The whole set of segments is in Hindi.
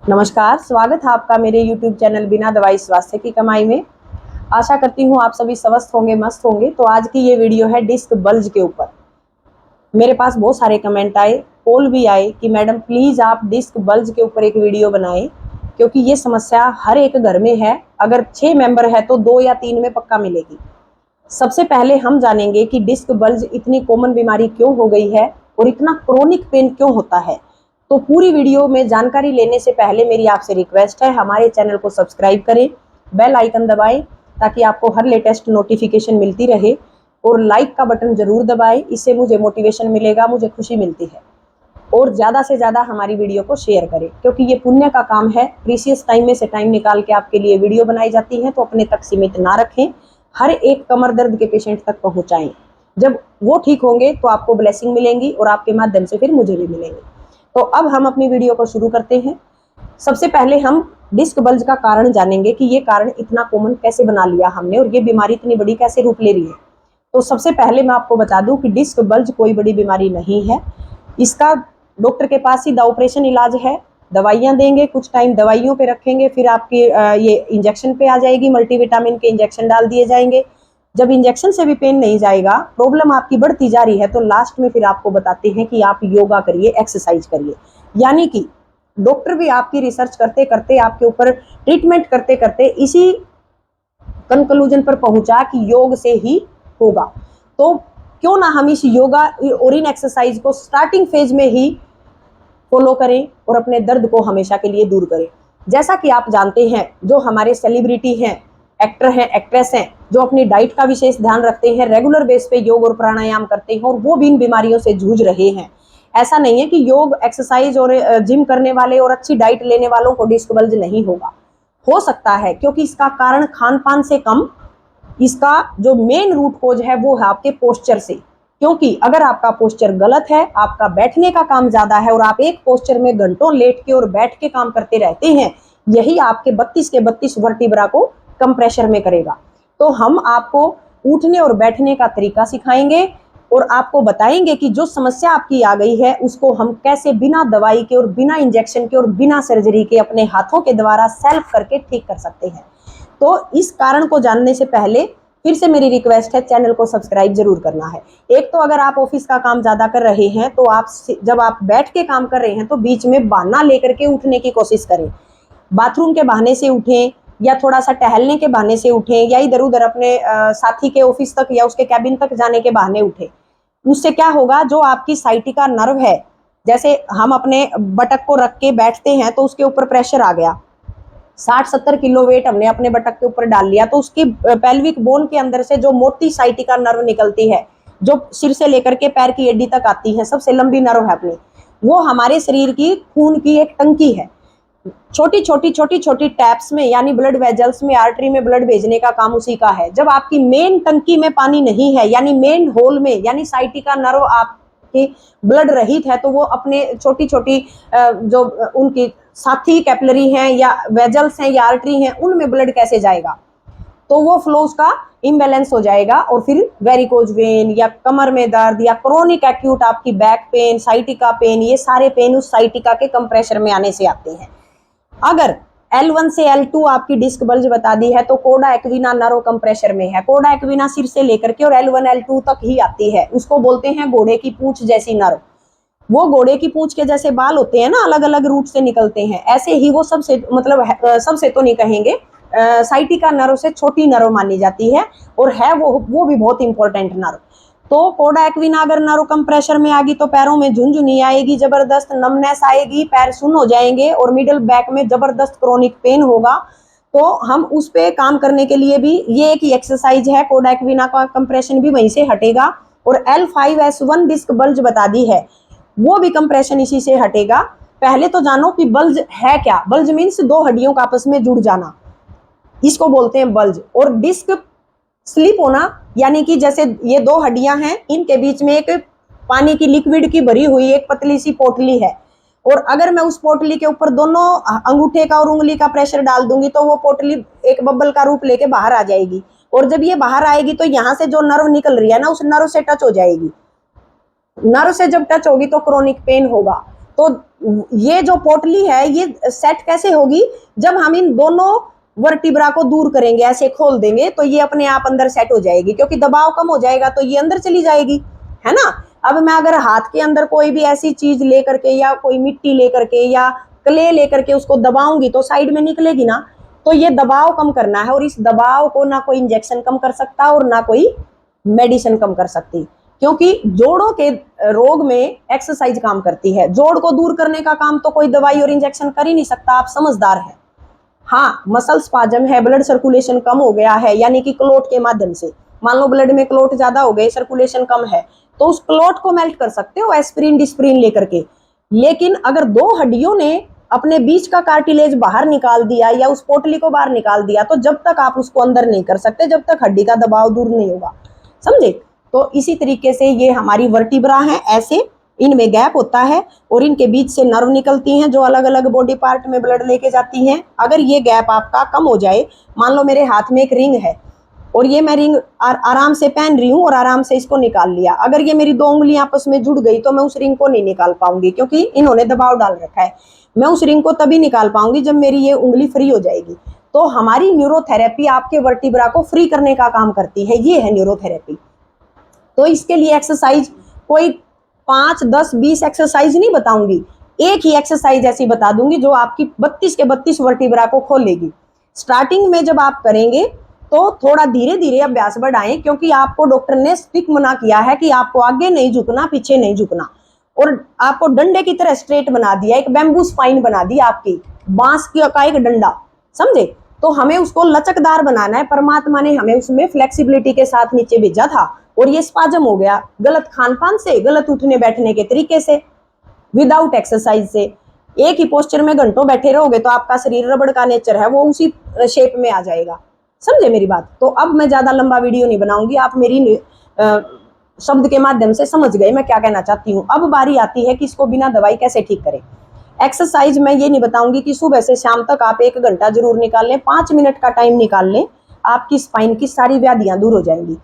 नमस्कार, स्वागत है आपका मेरे YouTube चैनल बिना दवाई स्वास्थ्य की कमाई में। आशा करती हूँ आप सभी स्वस्थ होंगे, मस्त होंगे। तो आज की ये वीडियो है डिस्क बल्ज के ऊपर। मेरे पास बहुत सारे कमेंट आए, पोल भी आए कि मैडम प्लीज आप डिस्क बल्ज के ऊपर एक वीडियो बनाएं, क्योंकि ये समस्या हर एक घर में है। अगर 6 मेंबर है तो 2 या 3 में पक्का मिलेगी। सबसे पहले हम जानेंगे कि डिस्क बल्ज इतनी कॉमन बीमारी क्यों हो गई है और इतना क्रोनिक पेन क्यों होता है। तो पूरी वीडियो में जानकारी लेने से पहले मेरी आपसे रिक्वेस्ट है, हमारे चैनल को सब्सक्राइब करें, बेल आइकन दबाएं ताकि आपको हर लेटेस्ट नोटिफिकेशन मिलती रहे, और लाइक का बटन जरूर दबाएं। इससे मुझे मोटिवेशन मिलेगा, मुझे खुशी मिलती है। और ज़्यादा से ज़्यादा हमारी वीडियो को शेयर करें, क्योंकि ये पुण्य का काम है। प्रीशियस टाइम में से टाइम निकाल के आपके लिए वीडियो बनाई जाती है, तो अपने तक सीमित ना रखें, हर एक कमर दर्द के पेशेंट तक पहुंचाएं। जब वो ठीक होंगे तो आपको ब्लेसिंग मिलेंगी और आपके माध्यम से फिर मुझे भी मिलेंगे। तो अब हम अपनी वीडियो को शुरू करते हैं। सबसे पहले हम डिस्क बल्ज का कारण जानेंगे कि ये कारण इतना कॉमन कैसे बना लिया हमने और ये बीमारी इतनी बड़ी कैसे रूप ले रही है। तो सबसे पहले मैं आपको बता दूं कि डिस्क बल्ज कोई बड़ी बीमारी नहीं है। इसका डॉक्टर के पास सीधा ऑपरेशन इलाज है। दवाइयां देंगे, कुछ टाइम दवाइयों पे रखेंगे, फिर आपकी ये इंजेक्शन पे आ जाएगी। मल्टीविटामिन के इंजेक्शन डाल दिए जाएंगे। जब इंजेक्शन से भी पेन नहीं जाएगा, प्रॉब्लम आपकी बढ़ती जा रही है, तो लास्ट में फिर आपको बताते हैं कि आप योगा करिए, एक्सरसाइज करिए। यानी कि डॉक्टर भी आपकी रिसर्च करते करते, आपके ऊपर ट्रीटमेंट करते करते इसी कंक्लूजन पर पहुंचा कि योग से ही होगा। तो क्यों ना हम इस योगा और इन एक्सरसाइज को स्टार्टिंग फेज में ही फॉलो करें और अपने दर्द को हमेशा के लिए दूर करें। जैसा कि आप जानते हैं, जो हमारे सेलिब्रिटी हैं, एक्टर हैं, एक्ट्रेस हैं, जो अपनी डाइट का विशेष ध्यान रखते हैं, रेगुलर बेस पे योग और प्राणायाम करते हैं, और वो भी इन बीमारियों से जूझ रहे हैं। ऐसा नहीं है कि योग, एक्सरसाइज और जिम करने वाले और अच्छी डाइट लेने वालों को डिस्क बल्ज नहीं होगा। हो सकता है, क्योंकि इसका कारण खान पान से कम, इसका जो मेन रूट कोज है वो है आपके पोस्चर से। क्योंकि अगर आपका पोस्चर गलत है, आपका बैठने का काम ज्यादा है और आप एक पोस्चर में घंटों लेट के और बैठ के काम करते रहते हैं, यही आपके 32 के 32 वर्टिब्रा को कम प्रेशर में करेगा। तो हम आपको उठने और बैठने का तरीका सिखाएंगे और आपको बताएंगे कि जो समस्या आपकी आ गई है उसको हम कैसे बिना दवाई के और बिना इंजेक्शन के और बिना सर्जरी के अपने हाथों के द्वारा सेल्फ करके ठीक कर सकते हैं। तो इस कारण को जानने से पहले फिर से मेरी रिक्वेस्ट है, चैनल को सब्सक्राइब जरूर करना है। एक तो अगर आप ऑफिस का काम ज्यादा कर रहे हैं, तो आप जब आप बैठ के काम कर रहे हैं तो बीच में बहाना लेकर के उठने की कोशिश करें। बाथरूम के बहाने से उठें, या थोड़ा सा टहलने के बहाने से उठें, या इधर उधर अपने साथी के ऑफिस तक या उसके कैबिन तक जाने के बहाने उठें। उससे क्या होगा, जो आपकी साइटिका नर्व है, जैसे हम अपने बटक को रख के बैठते हैं तो उसके ऊपर प्रेशर आ गया, 60-70 किलो वेट हमने अपने बटक के ऊपर डाल लिया, तो उसकी पेल्विक बोन के अंदर से जो मोटी साइटिका नर्व निकलती है, जो सिर से लेकर के पैर की एडी तक आती है, सबसे लंबी नर्व है अपनी, वो हमारे शरीर की खून की एक टंकी है। छोटी छोटी टैप्स में, यानी ब्लड वेजल्स में, आर्टरी में ब्लड भेजने का काम उसी का है। जब आपकी मेन टंकी में पानी नहीं है, यानी मेन होल में, यानी साइटिका नर्व आपकी ब्लड रहित है, तो वो अपने छोटी छोटी जो उनकी साथी कैपिलरी हैं या वेजल्स हैं या आर्टरी हैं, उनमें ब्लड कैसे जाएगा, तो वो फ्लो उसका इम्बैलेंस हो जाएगा और फिर वेरिकोज वेन या कमर में दर्द या क्रोनिक एक्यूट आपकी बैक पेन, साइटिका पेन, ये सारे पेन उस साइटिका के कंप्रेशर में आने से आते हैं। अगर L1 से L2 आपकी डिस्क बल्ज बता दी है, तो कोडा एक्विना नर्व कंप्रेशर में है। कोडा एक्विना सिर से लेकर के और L1 L2 तक ही आती है। उसको बोलते हैं घोड़े की पूंछ जैसी नर्व। वो घोड़े की पूंछ के जैसे बाल होते हैं ना, अलग अलग रूट से निकलते हैं, ऐसे ही वो सबसे, मतलब सबसे तो नहीं कहेंगे, साइटिका नर्व से छोटी नर्व मानी जाती है, और है वो भी बहुत इंपॉर्टेंट नर्व। तो कोडा एक्विना अगर नर्व कम प्रेशर में आ गई तो पैरों में झुनझुनी आएगी, जबरदस्त नमनेस आएगी, पैर सुन्न हो जाएंगे और मिडिल बैक में जबरदस्त क्रोनिक पेन होगा। तो हम उस पे काम करने के लिए भी ये एक एक्सरसाइज है, कोडा एक्विना का कंप्रेशन भी वहीं से हटेगा। और L5S1 डिस्क बल्ज बता दी है, वो भी कंप्रेशन इसी से हटेगा। पहले तो जानो कि बल्ज है क्या। बल्ज मीन्स दो हड्डियों का आपस में जुड़ जाना, इसको बोलते हैं बल्ज। और डिस्क स्लिप होना, यानी कि जैसे ये दो हड्डियां हैं, इनके बीच में एक पानी की लिक्विड की भरी हुई एक पतली सी पोटली है, और अगर मैं उस पोटली के ऊपर दोनों अंगूठे का और उंगली का प्रेशर डाल दूंगी तो वो पोटली एक बबल का रूप लेके बाहर आ जाएगी। और जब ये बाहर आएगी तो यहाँ से जो नर्व निकल रही है ना, उस नर्व से टच हो जाएगी। नर्व से जब टच होगी तो क्रोनिक पेन होगा। तो ये जो पोटली है ये सेट कैसे होगी, जब हम इन दोनों वर्टिब्रा को दूर करेंगे, ऐसे खोल देंगे तो ये अपने आप अंदर सेट हो जाएगी, क्योंकि दबाव कम हो जाएगा तो ये अंदर चली जाएगी, है ना। अब मैं अगर हाथ के अंदर कोई भी ऐसी चीज लेकर के या कोई मिट्टी लेकर के या क्ले लेकर के उसको दबाऊंगी तो साइड में निकलेगी ना। तो ये दबाव कम करना है, और इस दबाव को ना कोई इंजेक्शन कम कर सकता और ना कोई मेडिसिन कम कर सकती, क्योंकि जोड़ों के रोग में एक्सरसाइज काम करती है। जोड़ को दूर करने का काम तो कोई दवाई और इंजेक्शन कर ही नहीं सकता, आप समझदार हैं। हाँ, मसल स्पाजम है, ब्लड सर्कुलेशन कम हो गया है, यानी कि क्लोट के माध्यम से, मान लो ब्लड में क्लोट ज्यादा हो गए, सर्कुलेशन कम है, तो उस क्लोट को मेल्ट कर सकते हो एस्पिरिन डिस्प्रिन लेकर के। लेकिन अगर दो हड्डियों ने अपने बीच का कार्टिलेज बाहर निकाल दिया या उस पोटली को बाहर निकाल दिया, तो जब तक आप उसको अंदर नहीं कर सकते, जब तक हड्डी का दबाव दूर नहीं होगा, समझे। तो इसी तरीके से ये हमारी वर्टिब्रा है, ऐसे इनमें गैप होता है और इनके बीच से नर्व निकलती हैं जो अलग अलग बॉडी पार्ट में ब्लड लेके जाती हैं। अगर ये गैप आपका कम हो जाए, मान लो मेरे हाथ में एक रिंग है और ये मैं रिंग आराम से पहन रही हूँ और आराम से इसको निकाल लिया, अगर ये मेरी दो उंगलियां आपस में जुड़ गई तो मैं उस रिंग को नहीं निकाल पाऊंगी, क्योंकि इन्होंने दबाव डाल रखा है। मैं उस रिंग को तभी निकाल पाऊंगी जब मेरी ये उंगली फ्री हो जाएगी। तो हमारी न्यूरोथेरेपी आपके वर्टिब्रा को फ्री करने का काम करती है, ये है न्यूरोथेरेपी। तो इसके लिए एक्सरसाइज कोई 5, 10, 20 एक्सरसाइज नहीं बताऊंगी, एक ही एक्सरसाइज ऐसी बता दूंगी जो आपकी 32 के 32 वर्टिब्रा को खोलेगी। स्टार्टिंग में जब आप करेंगे तो थोड़ा धीरे धीरे अभ्यास बढ़ाएं, क्योंकि आपको डॉक्टर ने स्ट्रिक्ट मना किया है कि आपको आगे नहीं झुकना, पीछे नहीं झुकना, और आपको डंडे की तरह स्ट्रेट बना दिया, एक बैम्बू स्पाइन बना दी आपकी, बांस का एक डंडा, समझे। तो हमें उसको लचकदार बनाना है। परमात्मा ने हमें उसमें फ्लेक्सिबिलिटी के साथ नीचे भेजा था, और ये स्पाजम हो गया गलत खान पान से, गलत उठने बैठने के तरीके से, विदाउट एक्सरसाइज से। एक ही पोस्चर में घंटों बैठे रहोगे तो आपका शरीर रबड़ का नेचर है, वो उसी शेप में आ जाएगा, समझे मेरी बात। तो अब मैं ज्यादा लंबा वीडियो नहीं बनाऊंगी, आप मेरी शब्द के माध्यम से समझ गए मैं क्या कहना चाहती हूँ। अब बारी आती है कि इसको बिना दवाई कैसे ठीक करें। एक्सरसाइज मैं ये नहीं बताऊंगी कि सुबह से शाम तक आप 1 घंटा जरूर निकाल लें, 5 मिनट का टाइम निकाल लें, आपकी स्पाइन की सारी व्याधियां दूर हो जाएंगी।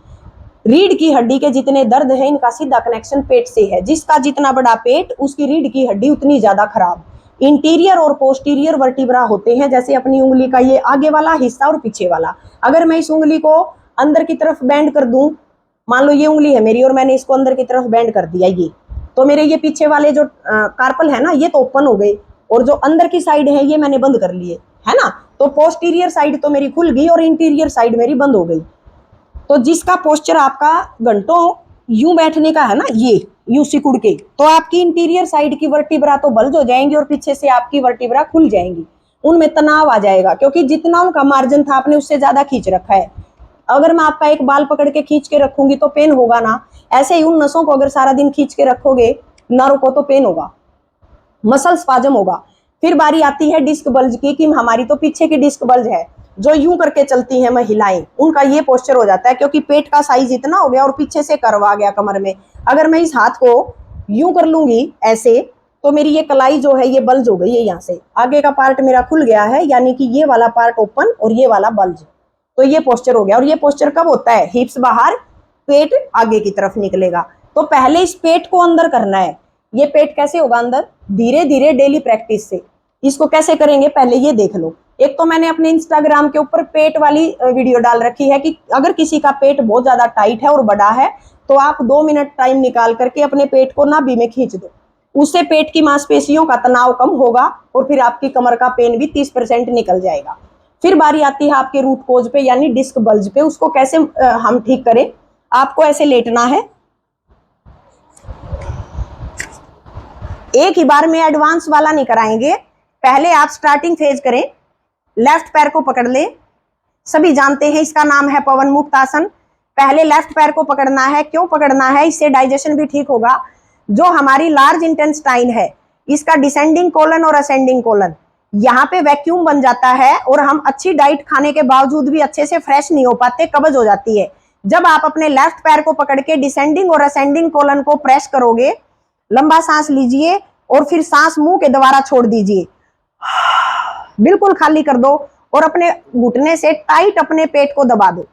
रीढ़ की हड्डी के जितने दर्द है, इनका सीधा कनेक्शन पेट से है। जिसका जितना बड़ा पेट, उसकी रीढ़ की हड्डी उतनी ज्यादा खराब। इंटीरियर और पोस्टीरियर वर्टिब्रा होते हैं, जैसे अपनी उंगली का ये आगे वाला हिस्सा और पीछे वाला। अगर मैं इस उंगली को अंदर की तरफ बेंड कर दूं, मान लो ये उंगली है मेरी और मैंने इसको अंदर की तरफ बेंड कर दिया, ये तो मेरे ये पीछे वाले जो कार्पल है ना, ये तो ओपन हो गए, और जो अंदर की साइड है ये मैंने बंद कर लिए, है ना। तो पोस्टीरियर साइड तो मेरी खुल गई और इंटीरियर साइड मेरी बंद हो गई। तो जिसका पोस्चर आपका घंटों यूं बैठने का है ना, ये यूं सिकुड़ के, तो आपकी इंटीरियर साइड की वर्टिब्रा तो बल्ज हो जाएंगी और पीछे से आपकी वर्टिब्रा खुल जाएंगी, उनमें तनाव आ जाएगा, क्योंकि जितना उनका मार्जिन था आपने उससे ज्यादा खींच रखा है। अगर मैं आपका एक बाल पकड़ के खींच के रखूंगी तो पेन होगा ना, ऐसे ही उन नसों को अगर सारा दिन खींच के रखोगे नर्व को तो पेन होगा, मसल स्पाजम होगा। फिर बारी आती है डिस्क बल्ज की, कि हमारी तो पीछे की डिस्क बल्ज है, जो यूं करके चलती हैं महिलाएं, उनका ये पोस्चर हो जाता है, क्योंकि पेट का साइज इतना हो गया और पीछे से कर्व आ गया कमर में। अगर मैं इस हाथ को यूं कर लूंगी ऐसे, तो मेरी ये कलाई जो है ये बल्ज हो गई है, यहाँ से आगे का पार्ट मेरा खुल गया है, यानी कि ये वाला पार्ट ओपन और ये वाला बल्ज, तो ये पोस्चर हो गया। और ये पोस्चर कब होता है, हिप्स बाहर, पेट आगे की तरफ निकलेगा। तो पहले इस पेट को अंदर करना है। ये पेट कैसे होगा अंदर, धीरे धीरे डेली प्रैक्टिस से। इसको कैसे करेंगे पहले ये देख लो। एक तो मैंने अपने इंस्टाग्राम के ऊपर पेट वाली वीडियो डाल रखी है, कि अगर किसी का पेट बहुत ज्यादा टाइट है और बड़ा है तो आप 2 मिनट टाइम निकाल करके अपने पेट को नाभि में खींच दो, उससे पेट की मांसपेशियों का तनाव कम होगा और फिर आपकी कमर का पेन भी 30% निकल जाएगा। फिर बारी आती है आपके रूट कोज पे, यानी डिस्क बल्ज पे। उसको कैसे हम ठीक करें, आपको ऐसे लेटना है, एक ही बार में एडवांस वाला नहीं कराएंगे, पहले आप स्टार्टिंग फेज करें। लेफ्ट पैर को पकड़ ले, सभी जानते हैं इसका नाम है पवन मुक्त आसन। पहले लेफ्ट पैर को पकड़ना है, क्यों पकड़ना है, इससे डाइजेशन भी ठीक होगा। जो हमारी लार्ज इंटेस्टाइन है, इसका डिसेंडिंग कोलन और असेंडिंग कोलन, यहाँ पे वैक्यूम बन जाता है और हम अच्छी डाइट खाने के बावजूद भी अच्छे से फ्रेश नहीं हो पाते, कब्ज हो जाती है। जब आप अपने लेफ्ट पैर को पकड़ के डिसेंडिंग और असेंडिंग कोलन को प्रेस करोगे, लंबा सांस लीजिए और फिर सांस मुंह के द्वारा छोड़ दीजिए, बिल्कुल खाली कर दो और अपने घुटने से टाइट अपने पेट को दबा दो।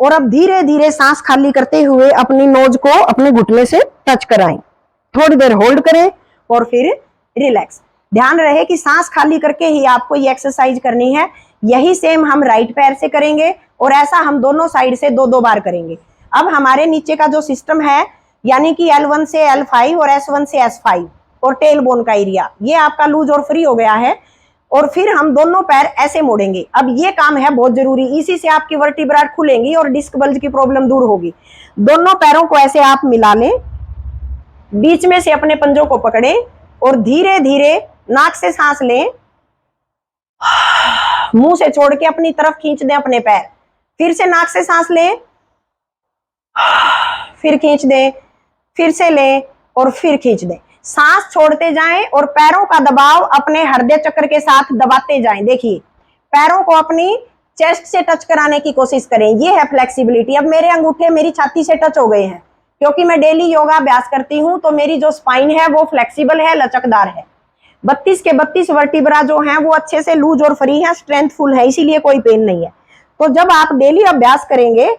और अब धीरे धीरे सांस खाली करते हुए अपनी नोज को अपने घुटने से टच कराएं, थोड़ी देर होल्ड करें और फिर रिलैक्स। ध्यान रहे कि सांस खाली करके ही आपको ये एक्सरसाइज करनी है। यही सेम हम राइट पैर से करेंगे और ऐसा हम दोनों साइड से 2-2 बार करेंगे। अब हमारे नीचे का जो सिस्टम है यानी कि L1 से L5 और S1 से S5 और टेल बोन का एरिया, ये आपका लूज और फ्री हो गया है। और फिर हम दोनों पैर ऐसे मोड़ेंगे। अब ये काम है बहुत जरूरी, इसी से आपकी वर्टिब्रा खुलेंगी और डिस्क बल्ज की प्रॉब्लम दूर होगी। दोनों पैरों को ऐसे आप मिला लें, बीच में से अपने पंजों को पकड़े और धीरे धीरे नाक से सांस लें, मुंह से छोड़ के अपनी तरफ खींच दें अपने पैर। फिर से नाक से सांस लें, फिर खींच दें, फिर से लें और फिर खींच दें। सांस छोड़ते जाएं और पैरों का दबाव अपने हृदय चक्र के साथ दबाते जाएं। देखिए, पैरों को अपनी चेस्ट से टच कराने की कोशिश करें। ये है फ्लेक्सिबिलिटी। अब मेरे अंगूठे मेरी छाती से टच हो गए हैं क्योंकि मैं डेली योगा अभ्यास करती हूं, तो मेरी जो स्पाइन है वो फ्लेक्सिबल है, लचकदार है। 32 के 32 वर्टिब्रा जो हैं वो अच्छे से लूज और फ्री है, स्ट्रेंथफुल है, इसीलिए कोई पेन नहीं है। तो जब आप डेली अभ्यास करेंगे,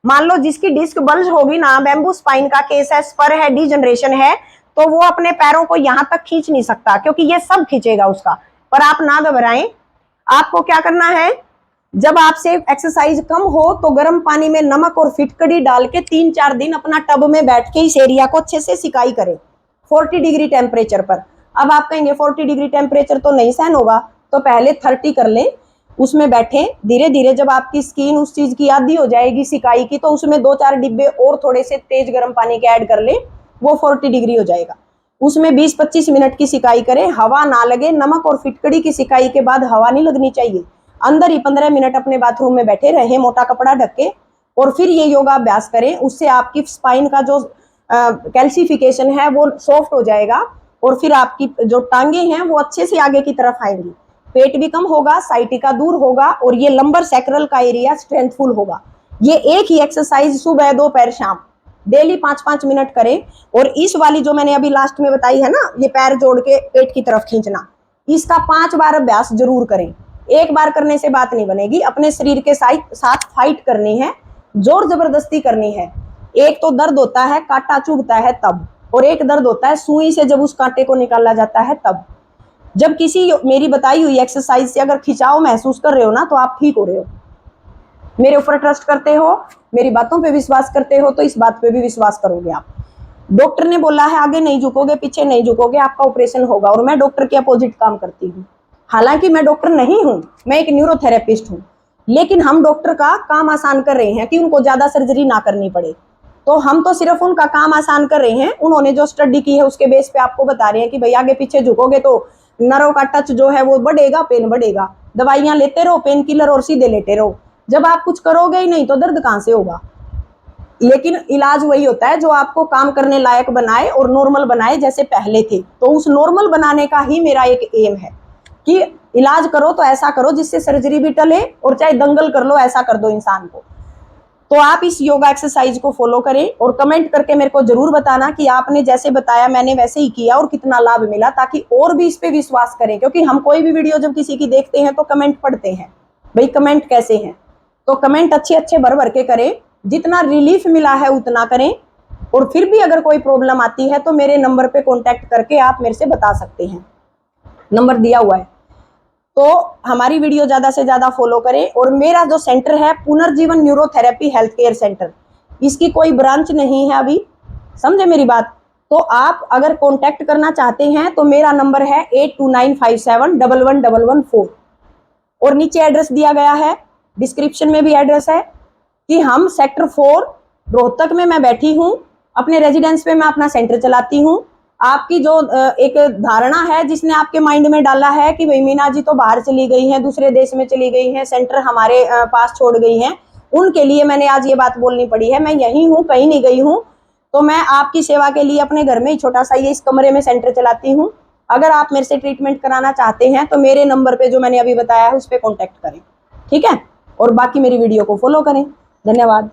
मान लो जिसकी डिस्क बल्ज होगी ना, बैम्बू स्पाइन का केस है, स्पर है, डीजनरेशन है, तो वो अपने पैरों को यहां तक खींच नहीं सकता क्योंकि ये सब खींचेगा उसका। पर आप ना घबराएं। आपको क्या करना है, जब आपसे एक्सरसाइज कम हो तो गर्म पानी में नमक और फिटकड़ी डाल के 3-4 दिन अपना टब में बैठ के इस एरिया को अच्छे से सिकाई करें 40 डिग्री टेम्परेचर पर। अब आप कहेंगे 40 डिग्री टेम्परेचर तो नहीं सहन होगा, तो पहले 30 कर लें, उसमें बैठे। धीरे धीरे जब आपकी स्किन उस चीज की आदी हो जाएगी सिकाई की, तो उसमें 2-4 डिब्बे और थोड़े से तेज गर्म पानी के ऐड कर लें, वो 40 डिग्री हो जाएगा। उसमें 20-25 मिनट की सिकाई करें, हवा ना लगे। नमक और फिटकड़ी की सिकाई के बाद हवा नहीं लगनी चाहिए। अंदर ही 15 मिनट अपने बाथरूम में बैठे रहे, मोटा कपड़ा ढक के, और फिर ये योगा अभ्यास करें। उससे आपकी स्पाइन का जो कैल्सिफिकेशन है वो सॉफ्ट हो जाएगा और फिर आपकी जो टांगे हैं वो अच्छे से आगे की तरफ आएंगी। पेट भी कम होगा, साइटिका दूर होगा और ये लंबर सैक्रल का एरिया स्ट्रेंथफुल होगा। ये एक ही एक्सरसाइज सुबह, दोपहर, शाम डेली 5-5 मिनट करें। और इस वाली जो मैंने अभी लास्ट में बताई है ना, ये पैर जोड़ के पेट की तरफ खींचना, इसका 5 बार अभ्यास जरूर करें। एक बार करने से बात नहीं बनेगी, अपने शरीर के साथ फाइट करनी है, जोर जबरदस्ती करनी है। एक तो दर्द होता है कांटा चुभता है तब, और एक दर्द होता है सुई से जब उस कांटे को निकाला जाता है तब। जब किसी मेरी बताई हुई एक्सरसाइज से अगर खिंचाव महसूस कर रहे हो ना, तो आप ठीक हो रहे हो। मेरे ऊपर ट्रस्ट करते हो, मेरी बातों पे विश्वास करते हो, तो इस बात पे भी विश्वास करोगे आप। डॉक्टर ने बोला है आगे नहीं झुकोगे, पीछे नहीं झुकोगे, आपका ऑपरेशन होगा, और मैं डॉक्टर के अपोजिट काम करती हूँ। हालांकि मैं डॉक्टर नहीं हूँ, मैं एक न्यूरोथेरेपिस्ट हूँ, लेकिन हम डॉक्टर का काम आसान कर रहे हैं कि उनको ज्यादा सर्जरी ना करनी पड़े। तो हम तो सिर्फ उनका काम आसान कर रहे हैं। उन्होंने जो स्टडी की है उसके बेस पे आपको बता रहे हैं कि भाई आगे पीछे झुकोगे तो नर्व का टच जो है वो बढ़ेगा, पेन बढ़ेगा। दवाइयां लेते रहो, पेन किलर, और सीधे लेटे रहो। जब आप कुछ करोगे ही नहीं तो दर्द कहां से होगा। लेकिन इलाज वही होता है जो आपको काम करने लायक बनाए और नॉर्मल बनाए जैसे पहले थे। तो उस नॉर्मल बनाने का ही मेरा एक एम है कि इलाज करो तो ऐसा करो जिससे सर्जरी भी टले, और चाहे दंगल कर लो, ऐसा कर दो इंसान को। तो आप इस योगा एक्सरसाइज को फॉलो करें और कमेंट करके मेरे को जरूर बताना कि आपने जैसे बताया मैंने वैसे ही किया और कितना लाभ मिला, ताकि और भी इस पे विश्वास करें। क्योंकि हम कोई भी वीडियो जब किसी की देखते हैं तो कमेंट पढ़ते हैं, भाई कमेंट कैसे हैं। तो कमेंट अच्छे अच्छे भर भर के करें, जितना रिलीफ मिला है उतना करें। और फिर भी अगर कोई प्रॉब्लम आती है तो मेरे नंबर पे कांटेक्ट करके आप मेरे से बता सकते हैं, नंबर दिया हुआ है। तो हमारी वीडियो ज्यादा से ज्यादा फॉलो करें। और मेरा जो सेंटर है पुनर्जीवन न्यूरोथेरेपी हेल्थ केयर सेंटर, इसकी कोई ब्रांच नहीं है अभी, समझे मेरी बात। तो आप अगर कांटेक्ट करना चाहते हैं तो मेरा नंबर है 8295711114, और नीचे एड्रेस दिया गया है, डिस्क्रिप्शन में भी एड्रेस है कि हम सेक्टर 4 रोहतक में मैं बैठी हूँ। अपने रेजिडेंस पे मैं अपना सेंटर चलाती हूँ। आपकी जो एक धारणा है जिसने आपके माइंड में डाला है कि भाई मीना जी तो बाहर चली गई हैं, दूसरे देश में चली गई हैं, सेंटर हमारे पास छोड़ गई हैं, उनके लिए मैंने आज ये बात बोलनी पड़ी है। मैं यही हूँ, कहीं नहीं गई हूँ। तो मैं आपकी सेवा के लिए अपने घर में ही छोटा सा ये इस कमरे में सेंटर चलाती हूँ। अगर आप मेरे से ट्रीटमेंट कराना चाहते हैं तो मेरे नंबर पे जो मैंने अभी बताया है उस पर कॉन्टेक्ट करें, ठीक है। और बाकी मेरी वीडियो को फॉलो करें। धन्यवाद।